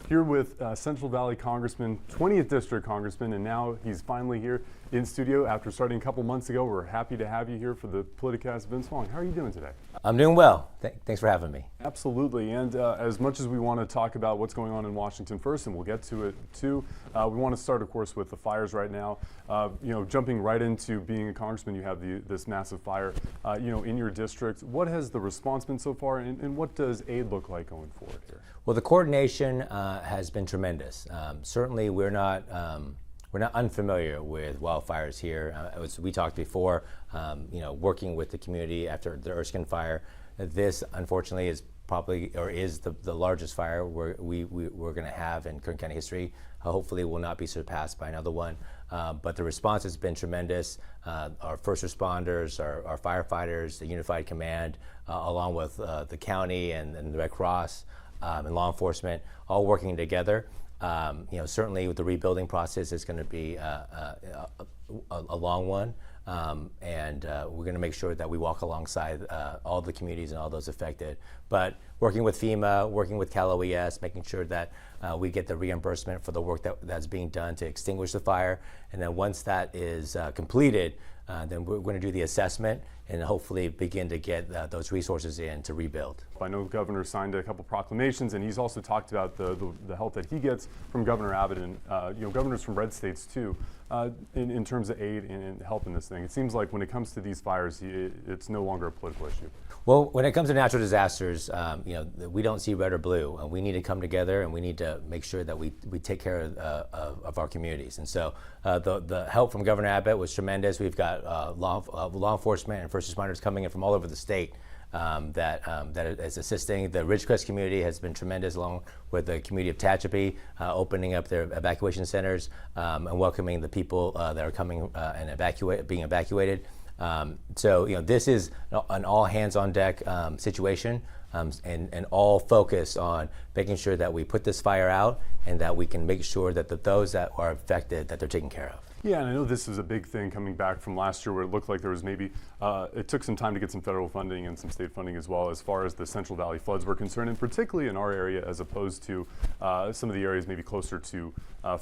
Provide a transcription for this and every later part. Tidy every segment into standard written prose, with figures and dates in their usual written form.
Here with Central Valley Congressman, 20th District Congressman, and now he's finally here in studio after starting a couple months ago. We're happy to have you here for the PolitiCast. Vince Fong, how are you doing today? I'm doing well. Thanks for having me. Absolutely, and as much as we want to talk about what's going on in Washington first, and we'll get to it too, we want to start, of course, with the fires right now. Jumping right into being a congressman, you have this massive fire, in your district. What has the response been so far, and what does aid look like going forward here? Well, the coordination has been tremendous. Certainly, we're not unfamiliar with wildfires here. As we talked before, working with the community after the Erskine fire. This, unfortunately, is the largest fire we're going to have in Kern County history. Hopefully, will not be surpassed by another one. But the response has been tremendous. Our first responders, our firefighters, the Unified Command, along with the county and the Red Cross and law enforcement, all working together. Certainly with the rebuilding process, it's going to be a long one. And we're going to make sure that we walk alongside all the communities and all those affected. But working with FEMA, working with Cal OES, making sure that we get the reimbursement for the work that's being done to extinguish the fire. And then once that is completed, then we're going to do the assessment and hopefully begin to get those resources in to rebuild. I know the governor signed a couple proclamations, and he's also talked about the help that he gets from Governor Abbott and governors from red states too, in terms of aid and help in this thing. It seems like when it comes to these fires, it's no longer a political issue. Well, when it comes to natural disasters, we don't see red or blue. We need to come together, and we need to make sure that we take care of our communities. And so the help from Governor Abbott was tremendous. We've got law enforcement and first responders coming in from all over the state that is assisting. The Ridgecrest community has been tremendous, along with the community of Tehachapi, opening up their evacuation centers and welcoming the people that are coming and being evacuated. This is an all hands on deck situation, and all focused on making sure that we put this fire out and that we can make sure that those that are affected, that they're taken care of. Yeah, and I know this is a big thing coming back from last year, where it looked like there was maybe, it took some time to get some federal funding and some state funding as well, as far as the Central Valley floods were concerned, and particularly in our area, as opposed to some of the areas maybe closer to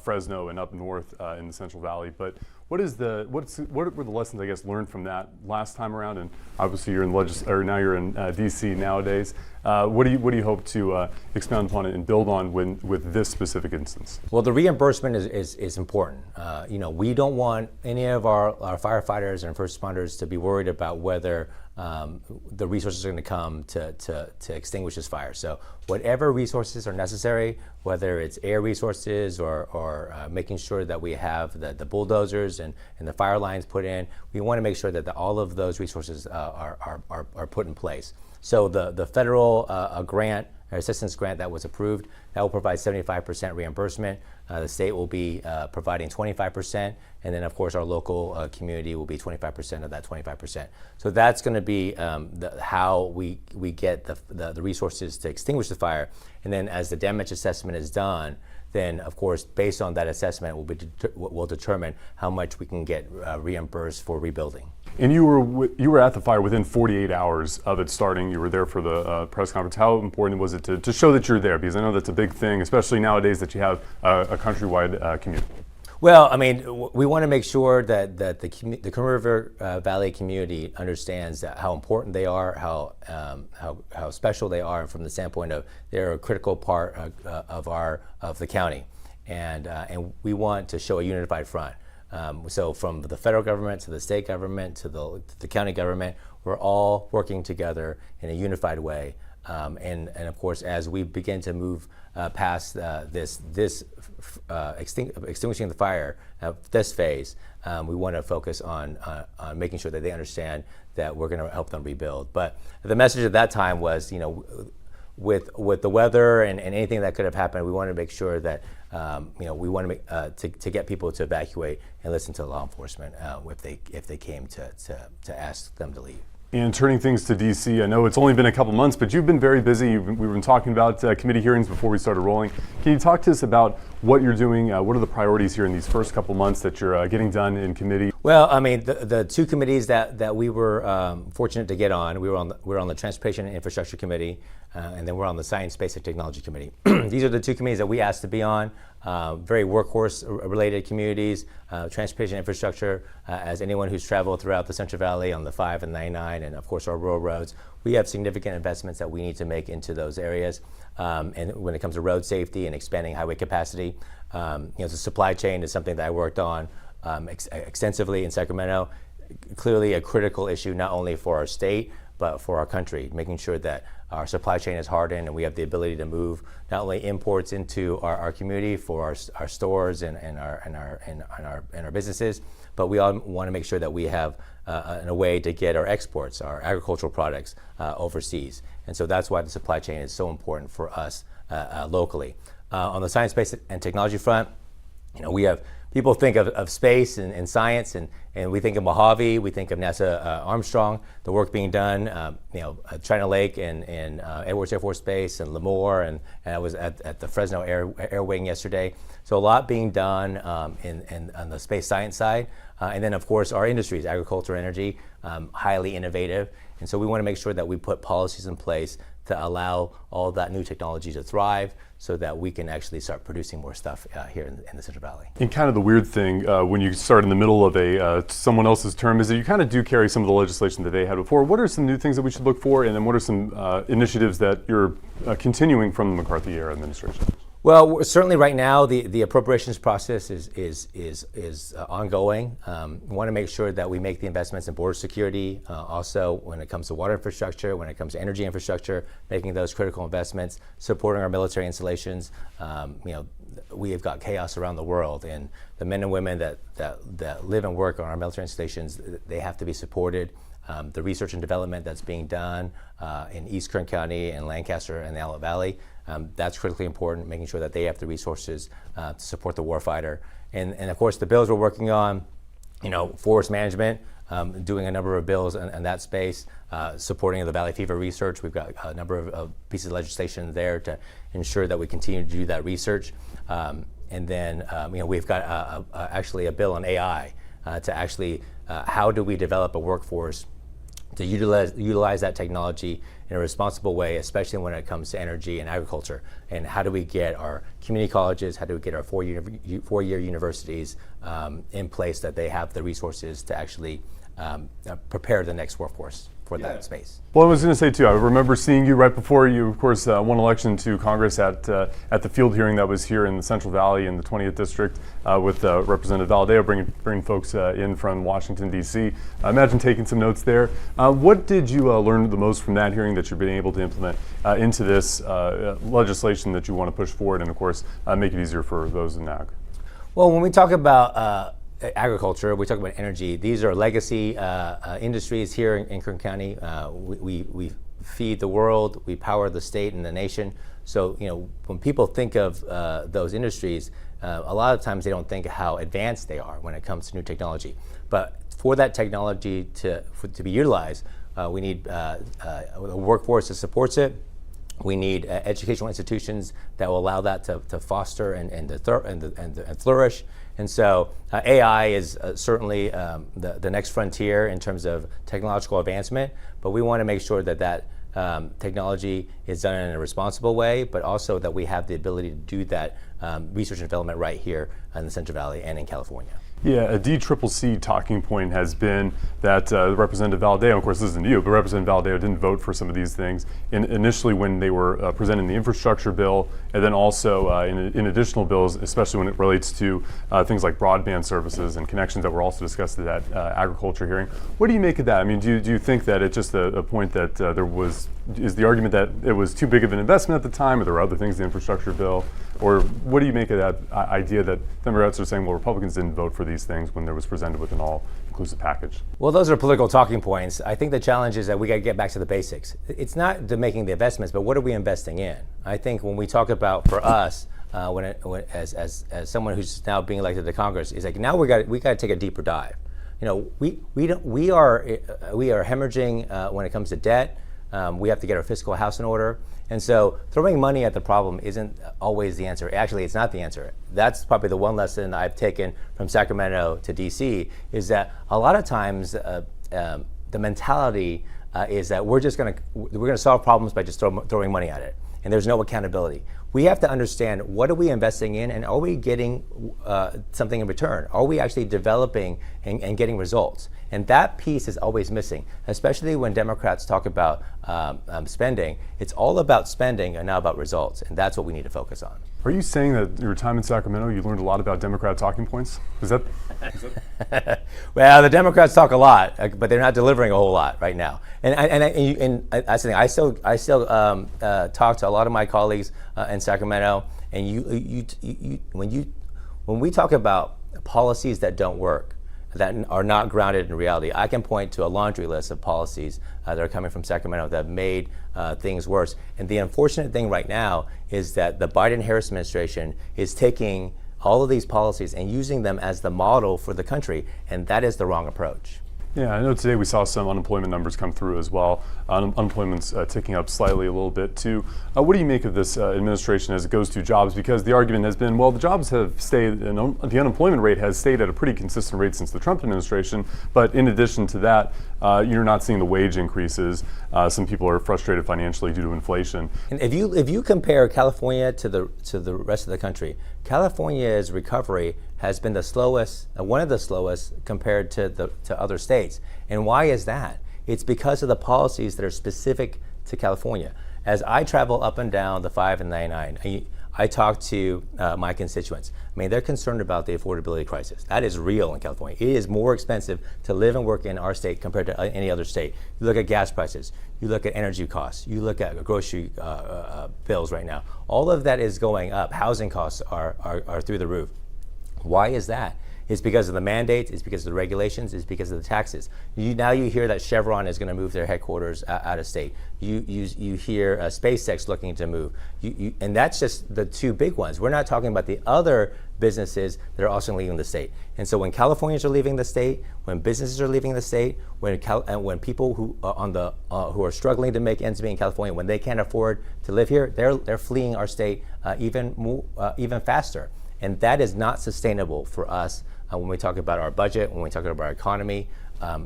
Fresno and up north in the Central Valley. But what were the lessons, I guess, learned from that last time around? And obviously, you're in now you're in D.C. nowadays. What do you hope to expound upon it and build on with this specific instance? Well, the reimbursement is important. We don't want any of our firefighters and first responders to be worried about whether the resources are going to come to extinguish this fire. So whatever resources are necessary, whether it's air resources or making sure that we have the bulldozers and the fire lines put in, we want to make sure that all of those resources are put in place. So the federal grant, assistance grant that was approved, that will provide 75% reimbursement. The state will be providing 25%, and then of course our local community will be 25% of that 25%. So that's going to be how we get the resources to extinguish the fire. And then as the damage assessment is done, then of course based on that assessment we'll determine how much we can get reimbursed for rebuilding. And you were at the fire within 48 hours of it starting. You were there for the press conference. How important was it to show that you're there? Because I know that's a big thing, especially nowadays that you have a countrywide community. Well, I mean, we want to make sure that the Kern River Valley community understands how important they are, how special they are, from the standpoint of they're a critical part of the county, and we want to show a unified front. So from the federal government to the state government to the county government, we're all working together in a unified way. And of course, as we begin to move past extinguishing the fire, this phase, we want to focus on making sure that they understand that we're going to help them rebuild. But the message at that time was, with the weather and anything that could have happened, we want to make sure that we want to to get people to evacuate and listen to law enforcement if they came to ask them to leave. And turning things to D.C., I know it's only been a couple months, but you've been very busy. We've been talking about committee hearings before we started rolling. Can you talk to us about what you're doing? What are the priorities here in these first couple months that you're getting done in committee? Well, I mean, the two committees that we were fortunate to get on, we were on the Transportation and Infrastructure Committee, and then we're on the Science, Space, and Technology Committee. These are the two committees that we asked to be on. Very workhorse-related communities, transportation infrastructure. As anyone who's traveled throughout the Central Valley on the 5 and 99, and of course our rural roads, we have significant investments that we need to make into those areas. And when it comes to road safety and expanding highway capacity, the supply chain is something that I worked on extensively in Sacramento. Clearly a critical issue not only for our state, but for our country, making sure that our supply chain is hardened and we have the ability to move not only imports into our community for our stores and our businesses, but we all want to make sure that we have a way to get our exports, our agricultural products overseas. And so that's why the supply chain is so important for us locally. On the science, space, and technology front, we have people think of space and science, and we think of Mojave, we think of NASA Armstrong, the work being done, at China Lake and Edwards Air Force Base and Lemoore, and I was at the Fresno Air Wing yesterday. So a lot being done on the space science side. And then, of course, our industries, agriculture, energy, highly innovative. And so we want to make sure that we put policies in place to allow all that new technology to thrive so that we can actually start producing more stuff here in the Central Valley. And kind of the weird thing when you start in the middle of someone else's term is that you kind of do carry some of the legislation that they had before. What are some new things that we should look for, and then what are some initiatives that you're continuing from the McCarthy-era administration? Well, certainly right now the appropriations process is ongoing. We want to make sure that we make the investments in border security. Also, when it comes to water infrastructure, when it comes to energy infrastructure, making those critical investments, supporting our military installations. We have got chaos around the world, and the men and women that live and work on our military installations, they have to be supported. The research and development that's being done in East Kern County and Lancaster and the Antelope Valley, that's critically important, making sure that they have the resources to support the warfighter. And of course, the bills we're working on, forest management, doing a number of bills in that space, supporting the Valley Fever research. We've got a number of pieces of legislation there to ensure that we continue to do that research. And then, we've got actually a bill on AI to actually, how do we develop a workforce to utilize that technology in a responsible way, especially when it comes to energy and agriculture. And how do we get our community colleges, how do we get our four-year universities in place that they have the resources to actually prepare the next workforce for that space. Well, I was going to say too, I remember seeing you right before you, of course, won election to Congress at the field hearing that was here in the Central Valley in the 20th District with Representative Valadao bringing folks in from Washington, D.C. I imagine taking some notes there. What did you learn the most from that hearing that you're being able to implement into this legislation that you want to push forward and, of course, make it easier for those in ag? Well, when we talk about agriculture, we talk about energy. These are legacy industries here in Kern County. We feed the world, we power the state and the nation. So, when people think of those industries, a lot of times they don't think how advanced they are when it comes to new technology. But for that technology to be utilized, we need a workforce that supports it. We need educational institutions that will allow that to foster and flourish. And so AI is certainly the next frontier in terms of technological advancement, but we want to make sure that technology is done in a responsible way, but also that we have the ability to do that research and development right here in the Central Valley and in California. Yeah, a DCCC talking point has been that Representative Valadao, of course this isn't you, but Representative Valadao didn't vote for some of these things initially when they were presenting the infrastructure bill, and then also in additional bills, especially when it relates to things like broadband services and connections that were also discussed at that agriculture hearing. What do you make of that? I mean, do you think that it's just a point that is the argument that it was too big of an investment at the time, or there were other things in the infrastructure bill? Or what do you make of that idea that Democrats are saying, well, Republicans didn't vote for these things when there was presented with an all-inclusive package? Well, those are political talking points. I think the challenge is that we got to get back to the basics. It's not making the investments, but what are we investing in? I think when we talk about, for us, as someone who's now being elected to Congress, is like now we got to take a deeper dive. We are hemorrhaging when it comes to debt. We have to get our fiscal house in order. And so throwing money at the problem isn't always the answer. Actually, it's not the answer. That's probably the one lesson I've taken from Sacramento to DC, is that a lot of times the mentality is that we're gonna solve problems by just throwing money at it, and there's no accountability. We have to understand, what are we investing in, and are we getting something in return? Are we actually developing and getting results? And that piece is always missing, especially when Democrats talk about spending. It's all about spending and not about results, and that's what we need to focus on. Are you saying that your time in Sacramento, you learned a lot about Democrat talking points? Is that? Well, the Democrats talk a lot, but they're not delivering a whole lot right now. And that's the thing. I still talk to a lot of my colleagues in Sacramento, and when we talk about policies that don't work, that are not grounded in reality, I can point to a laundry list of policies that are coming from Sacramento that have made things worse. And the unfortunate thing right now is that the Biden-Harris administration is taking all of these policies and using them as the model for the country, and that is the wrong approach. Yeah, I know today we saw some unemployment numbers come through as well. Unemployment's ticking up slightly a little bit too. What do you make of this administration as it goes to jobs? Because the argument has been, well, the jobs have stayed, and the unemployment rate has stayed at a pretty consistent rate since the Trump administration. But in addition to that, you're not seeing the wage increases. Some people are frustrated financially due to inflation. And if you compare California to the rest of the country, California's recovery has been the slowest, one of the slowest compared to other states. And why is that? It's because of the policies that are specific to California. As I travel up and down the 5 and 99, I talk to my constituents. I mean, they're concerned about the affordability crisis. That is real in California. It is more expensive to live and work in our state compared to any other state. You look at gas prices, you look at energy costs, you look at grocery bills right now. All of that is going up. Housing costs are through the roof. Why is that? It's because of the mandates, it's because of the regulations, it's because of the taxes. Now you hear that Chevron is going to move their headquarters out of state. You hear SpaceX looking to move. And that's just the two big ones. We're not talking about the other businesses that are also leaving the state. And so when Californians are leaving the state, when businesses are leaving the state, when people who are struggling to make ends meet in California, when they can't afford to live here, they're fleeing our state even faster. And that is not sustainable for us when we talk about our budget, when we talk about our economy.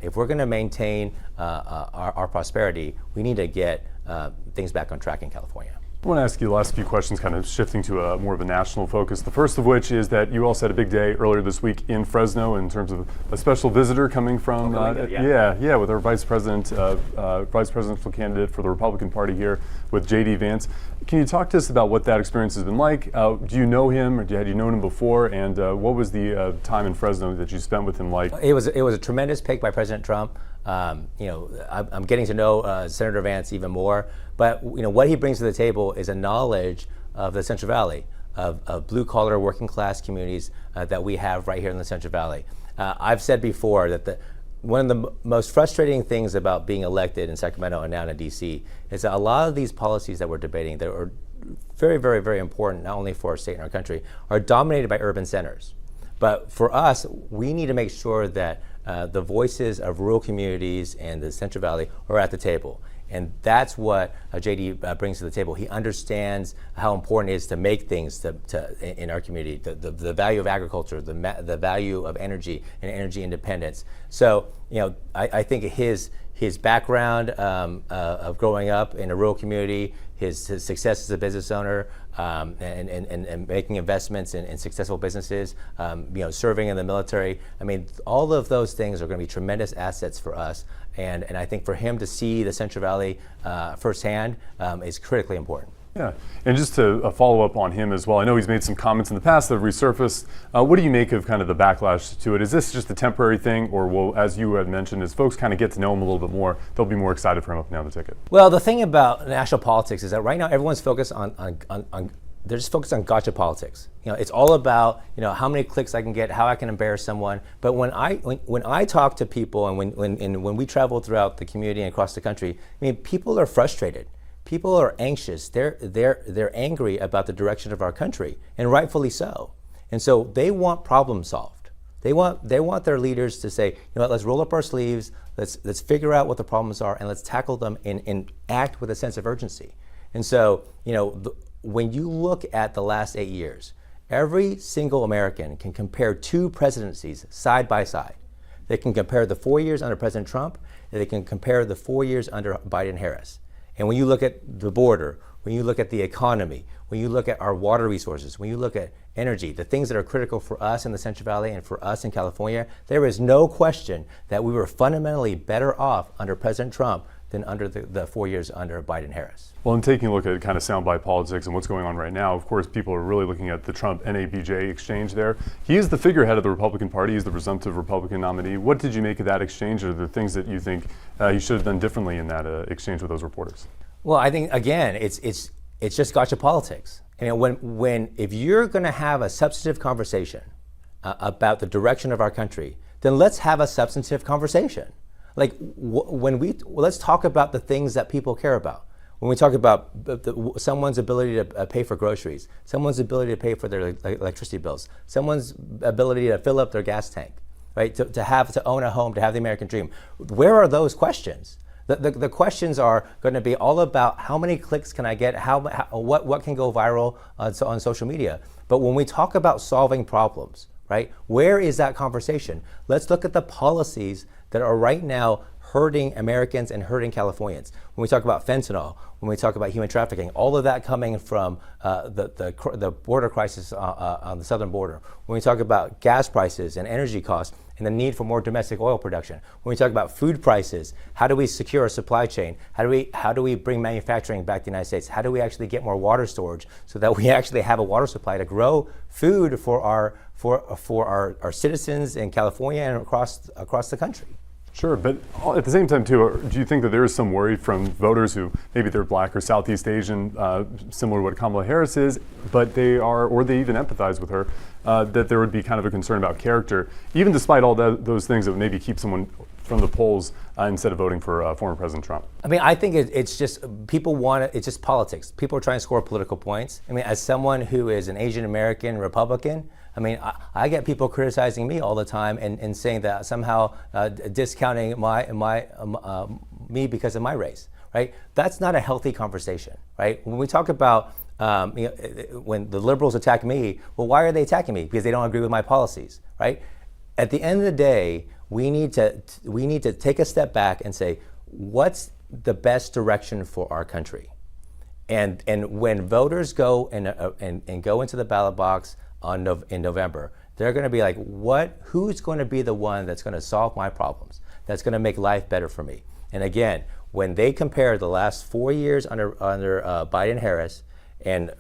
If we're going to maintain our prosperity, we need to get things back on track in California. I want to ask you the last few questions, kind of shifting to more of a national focus. The first of which is that you also had a big day earlier this week in Fresno in terms of a special visitor coming from, with our vice presidential candidate for the Republican Party here with J.D. Vance. Can you talk to us about what that experience has been like? Do you know him, or had you known him before? And what was the time in Fresno that you spent with him like? It was a tremendous pick by President Trump. I'm getting to know Senator Vance even more. But what he brings to the table is a knowledge of the Central Valley, of blue-collar, working-class communities that we have right here in the Central Valley. I've said before that one of the most frustrating things about being elected in Sacramento and now in D.C. is that a lot of these policies that we're debating that are very, very, very important, not only for our state and our country, are dominated by urban centers. But for us, we need to make sure that the voices of rural communities and the Central Valley are at the table. And that's what J.D. brings to the table. He understands how important it is to make things in our community, the value of agriculture, the value of energy and energy independence. So, I think his background of growing up in a rural community, his success as a business owner, and making investments in successful businesses, serving in the military. I mean, all of those things are going to be tremendous assets for us. And I think for him to see the Central Valley firsthand is critically important. Yeah, and just to follow up on him as well, I know he's made some comments in the past that have resurfaced. What do you make of kind of the backlash to it? Is this just a temporary thing, or will, as you had mentioned, as folks kind of get to know him a little bit more, they'll be more excited for him up and down the ticket? Well, the thing about national politics is that right now everyone's focused they're just focused on gotcha politics. It's all about how many clicks I can get, how I can embarrass someone. But when I talk to people and when we travel throughout the community and across the country, I mean, people are frustrated. People are anxious. They're angry about the direction of our country, and rightfully so. And so they want problem solved. They want their leaders to say, let's roll up our sleeves, let's figure out what the problems are, and let's tackle them and act with a sense of urgency. And so, when you look at the last 8 years, every single American can compare two presidencies side by side. They can compare the 4 years under President Trump, and they can compare the 4 years under Biden-Harris. And when you look at the border, when you look at the economy, when you look at our water resources, when you look at energy, the things that are critical for us in the Central Valley and for us in California, there is no question that we were fundamentally better off under President Trump than under the 4 years under Biden-Harris. Well, in taking a look at kind of soundbite politics and what's going on right now, of course, people are really looking at the Trump-NABJ exchange there. He is the figurehead of the Republican Party. He's the presumptive Republican nominee. What did you make of that exchange, or the things that you think he should have done differently in that exchange with those reporters? Well, I think, again, it's just gotcha politics. I mean, if you're going to have a substantive conversation about the direction of our country, then let's have a substantive conversation. Like, let's talk about the things that people care about. When we talk about someone's ability to pay for groceries, someone's ability to pay for their electricity bills, someone's ability to fill up their gas tank, right? To own a home, to have the American dream. Where are those questions? The questions are going to be all about how many clicks can I get, what can go viral on social media. But when we talk about solving problems, right, where is that conversation? Let's look at the policies that are right now hurting Americans and hurting Californians. When we talk about fentanyl, when we talk about human trafficking, all of that coming from the border crisis on the southern border. When we talk about gas prices and energy costs and the need for more domestic oil production. When we talk about food prices, how do we secure a supply chain? How do we bring manufacturing back to the United States? How do we actually get more water storage so that we actually have a water supply to grow food for our citizens in California and across the country? Sure, but at the same time, too, do you think that there is some worry from voters who maybe they're Black or Southeast Asian, similar to what Kamala Harris is, but they even empathize with her, that there would be kind of a concern about character, even despite all those things that would maybe keep someone from the polls instead of voting for former President Trump? I mean, I think it's just people want it. It's just politics. People are trying to score political points. I mean, as someone who is an Asian American Republican, I mean, I get people criticizing me all the time and saying that somehow discounting me because of my race, right? That's not a healthy conversation, right? When we talk about when the liberals attack me, well, why are they attacking me? Because they don't agree with my policies, right? At the end of the day, we need to take a step back and say, what's the best direction for our country? And when voters go and go into the ballot box in November, they're going to be like, who's going to be the one that's going to solve my problems, that's going to make life better for me? And again, when they compare the last 4 years under Biden-Harris and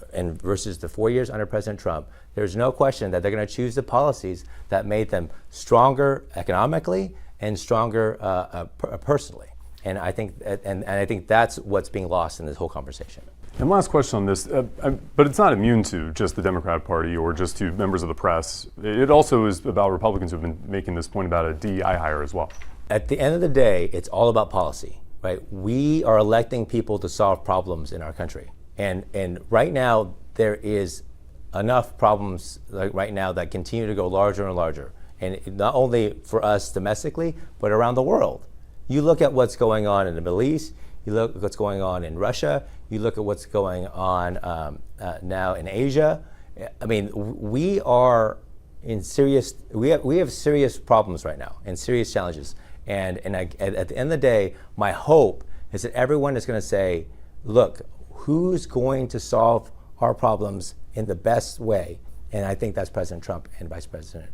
versus the 4 years under President Trump, there's no question that they're going to choose the policies that made them stronger economically and stronger personally. And I think that's what's being lost in this whole conversation. And last question on this, but it's not immune to just the Democratic Party or just to members of the press. It also is about Republicans who've been making this point about a DEI hire as well. At the end of the day, it's all about policy, right? We are electing people to solve problems in our country. And right now, there is enough problems right now that continue to go larger and larger. And not only for us domestically, but around the world. You look at what's going on in the Middle East, you look at what's going on in Russia, you look at what's going on now in Asia. I mean, we have serious problems right now and serious challenges. And at the end of the day, my hope is that everyone is going to say, look, who's going to solve our problems in the best way? And I think that's President Trump and Vice President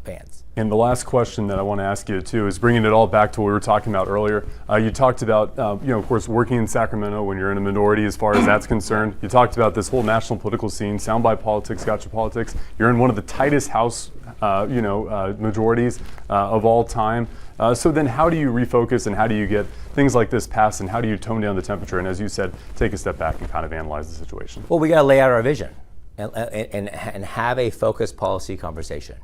Vance. And the last question that I want to ask you too is bringing it all back to what we were talking about earlier. You talked about, of course, working in Sacramento when you're in a minority as far as that's concerned. You talked about this whole national political scene, soundbite politics, gotcha politics. You're in one of the tightest House, majorities of all time. So then how do you refocus and how do you get things like this passed and how do you tone down the temperature? And as you said, take a step back and kind of analyze the situation. Well, we got to lay out our vision and have a focused policy conversation.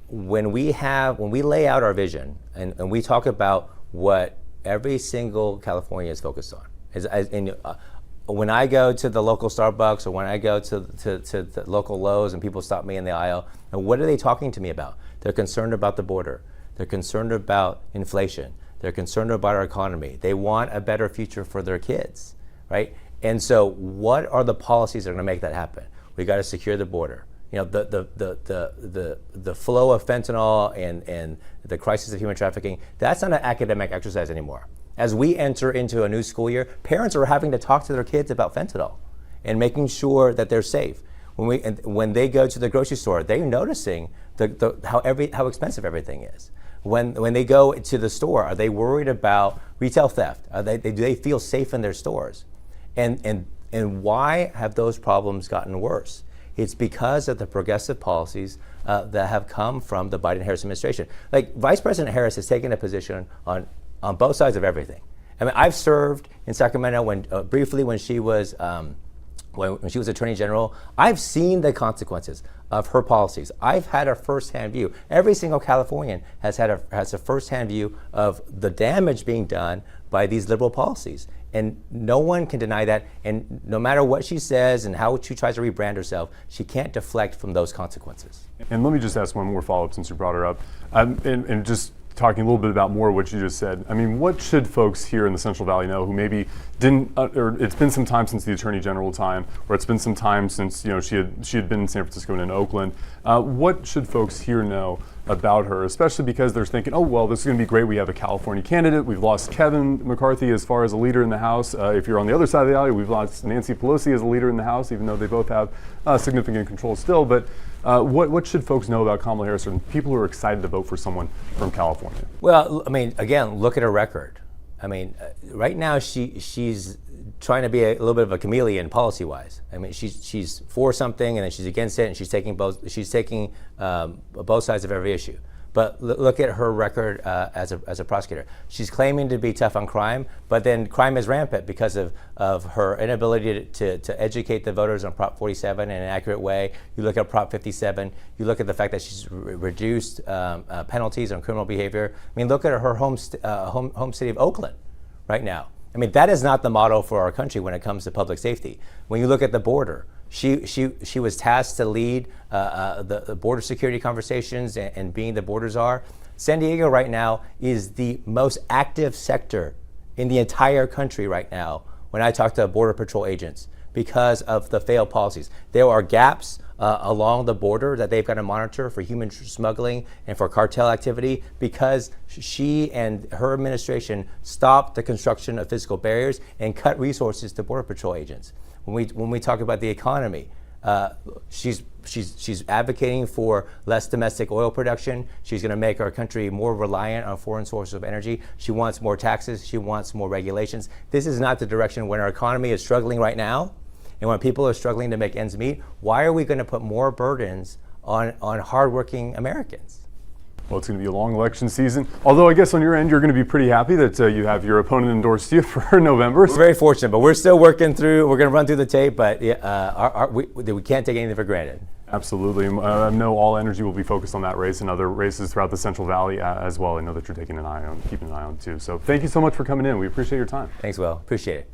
When we lay out our vision and we talk about what every single Californian is focused on, when I go to the local Starbucks or when I go to the local Lowe's and people stop me in the aisle, and what are they talking to me about? They're concerned about the border. They're concerned about inflation. They're concerned about our economy. They want a better future for their kids, right? And so what are the policies that are going to make that happen? We got to secure the border. the flow of fentanyl and the crisis of human trafficking, that's not an academic exercise anymore. As we enter into a new school year, parents are having to talk to their kids about fentanyl and making sure that they're safe. When they go to the grocery store, they're noticing how expensive everything is. When they go to the store, are they worried about retail theft? Do they feel safe in their stores? And why have those problems gotten worse? It's because of the progressive policies that have come from the Biden-Harris administration. Like Vice President Harris has taken a position on both sides of everything. I mean, I've served in Sacramento briefly when she was Attorney General. I've seen the consequences of her policies. I've had a firsthand view. Every single Californian has a firsthand view of the damage being done by these liberal policies. And no one can deny that. And no matter what she says and how she tries to rebrand herself, she can't deflect from those consequences. And let me just ask one more follow-up since you brought her up. And just talking a little bit about more of what you just said. I mean, what should folks here in the Central Valley know who maybe didn't, or it's been some time since the Attorney General time, or it's been some time since she had been in San Francisco and in Oakland. What should folks here know about her, especially because they're thinking, oh, well, this is going to be great. We have a California candidate. We've lost Kevin McCarthy as far as a leader in the House. If you're on the other side of the aisle, we've lost Nancy Pelosi as a leader in the House, even though they both have significant control still. But what should folks know about Kamala Harris and people who are excited to vote for someone from California? Well, I mean, again, look at her record. I mean, right now she's trying to be a little bit of a chameleon policy-wise. I mean, she's for something and then she's against it, and she's taking both sides of every issue. But look at her record as a prosecutor. She's claiming to be tough on crime, but then crime is rampant because of her inability to educate the voters on Prop 47 in an accurate way. You look at Prop 57. You look at the fact that she's reduced penalties on criminal behavior. I mean, look at her home city of Oakland right now. I mean, that is not the model for our country when it comes to public safety. When you look at the border, she was tasked to lead the border security conversations and being the border czar. San Diego right now is the most active sector in the entire country right now when I talk to Border Patrol agents because of the failed policies. There are gaps along the border that they've got to monitor for human smuggling and for cartel activity because she and her administration stopped the construction of physical barriers and cut resources to Border Patrol agents. When we talk about the economy, she's advocating for less domestic oil production. She's going to make our country more reliant on foreign sources of energy. She wants more taxes. She wants more regulations. This is not the direction when our economy is struggling right now. And when people are struggling to make ends meet, why are we going to put more burdens on hardworking Americans? Well, it's going to be a long election season. Although I guess on your end, you're going to be pretty happy that you have your opponent endorsed you for November. We're very fortunate, but we're still working through. We're going to run through the tape, but we can't take anything for granted. Absolutely. I know all energy will be focused on that race and other races throughout the Central Valley as well. I know that you're keeping an eye on too. So thank you so much for coming in. We appreciate your time. Thanks, Will. Appreciate it.